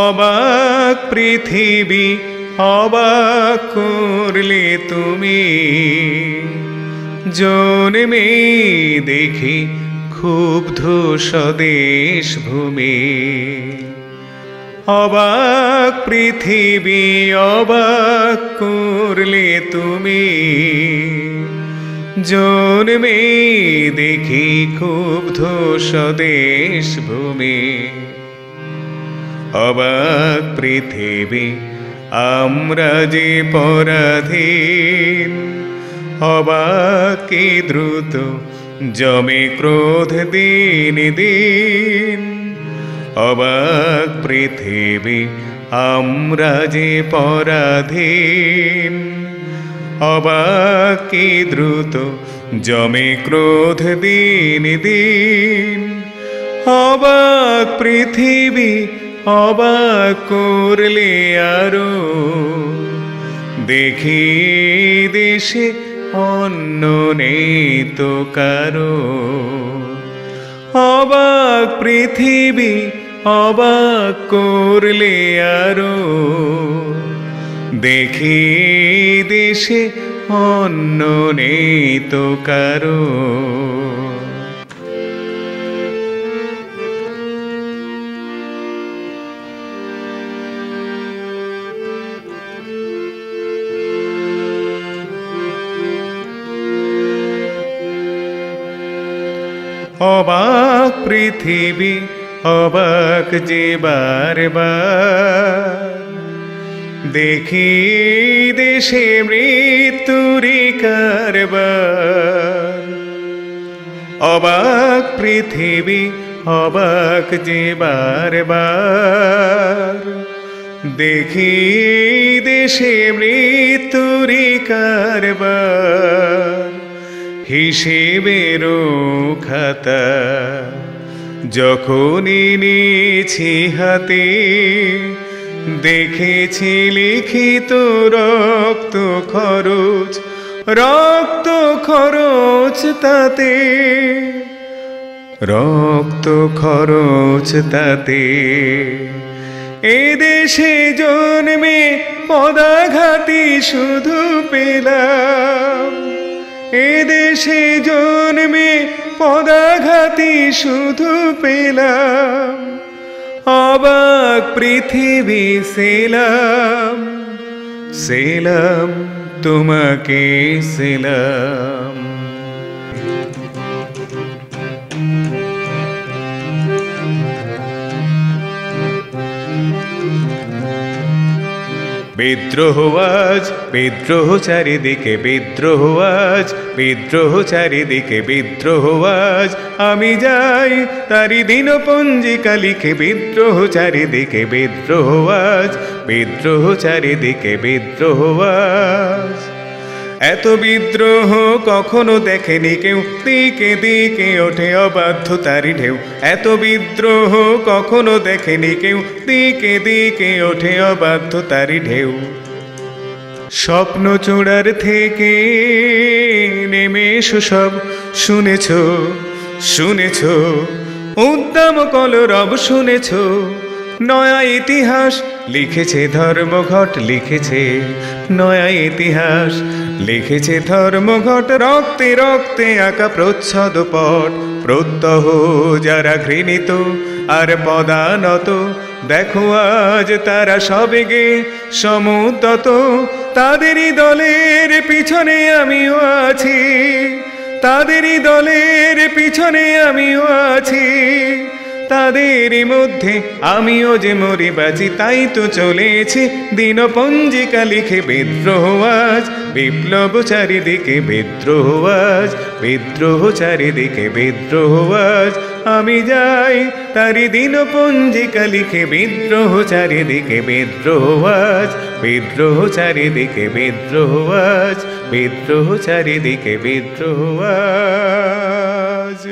অবাক পৃথিবী অবাক করলে তুমি, জন্মে দেখি ক্ষুব্ধ স্বদেশ ভূমি। অবাক পৃথিবী অবাক করলে তুমি, জন্মে দেখি ক্ষুব্ধ স্বদেশ ভূমি। অবাক পৃথিবী আমরা যে পরাধীন, অবাক কি দ্রুত জমে ক্রোধ দিন দিন। অবাক পৃথিবী আমরা যে পরাধীন, অবাক কি দ্রুত জমে ক্রোধ দিন দিন। অবাক পৃথিবী অবাক করলে আরো, দেখি দেশে অন্য নেই তো কারো। অবাক পৃথিবী অবাক করলে আরো, দেখি দেশে অন্য নেই তো কারো। অবাক পৃথিবী অবাক যে বারবার, দেখি দেশে মৃত্যুরি কারবার। অবাক পৃথিবী অবাক যে বারবার, দেখি দেশে মৃত্যুরি কারবার। হিসেবেরও খাতা যখনই নিয়েছি হাতে, দেখেছি লিখিত রক্ত খরচ, রক্ত খরচ তাতে, রক্ত খরচ তাতে। এদেশে জন্মে পদাঘাতী শুধু পেলাম, এদেশে জন্মে পদাঘাতী শুধু পেলাম। অবাক পৃথিবী সেলাম, সেলাম তোমাকে সেলাম। বিদ্রোহ আজ বিদ্রোহ চারিদিকে, বিদ্রোহ আজ বিদ্রোহ চারিদিকে, বিদ্রোহ আজ আমি যাই তারি দিনপঞ্জিকা লিখে। বিদ্রোহ চারিদিকে, বিদ্রোহ আজ বিদ্রোহ চারিদিকে, বিদ্রোহ আজ। এত বিদ্রোহ কখনো দেখেনি কেউ, দিকে দিকে ওঠে অবাধ্যতারি ঢেউ। এত বিদ্রোহ কখনো দেখেনি কেউ, দিকে দিকে ওঠে অবাধ্যতারি ঢেউ। স্বপ্ন চূড়ার থেকে নেমে এসো সব, শুনেছ শুনেছ উদ্দাম কলরব শুনেছ। নয়া ইতিহাস লিখেছে ধর্মঘট, লিখেছে নয়া ইতিহাস লিখেছে ধর্মঘট। রক্তে রক্তে আঁকা প্রচ্ছদ পট, প্রত্যহ যারা ঘৃণিত আর পদানত, দেখো আজ তারা সবেগে সমুদ্যত। তাদেরই দলের পিছনে আমিও আছি, তাদেরই দলের পিছনে আমিও আছি। তাদেরই মধ্যে আমিও যে মরি বাঁচি, তাই তো চলেছি দিনপঞ্জিকা লিখে। বিদ্রোহ আজ বিপ্লব চারিদিকে, বিদ্রোহ আজ বিদ্রোহ চারিদিকে, বিদ্রোহ আজ আমি যাই তারি দিনপঞ্জিকা লিখে। বিদ্রোহ চারিদিকে, বিদ্রোহ আজ বিদ্রোহ চারিদিকে, বিদ্রোহ আজ বিদ্রোহ চারিদিকে, বিদ্রোহ আজ।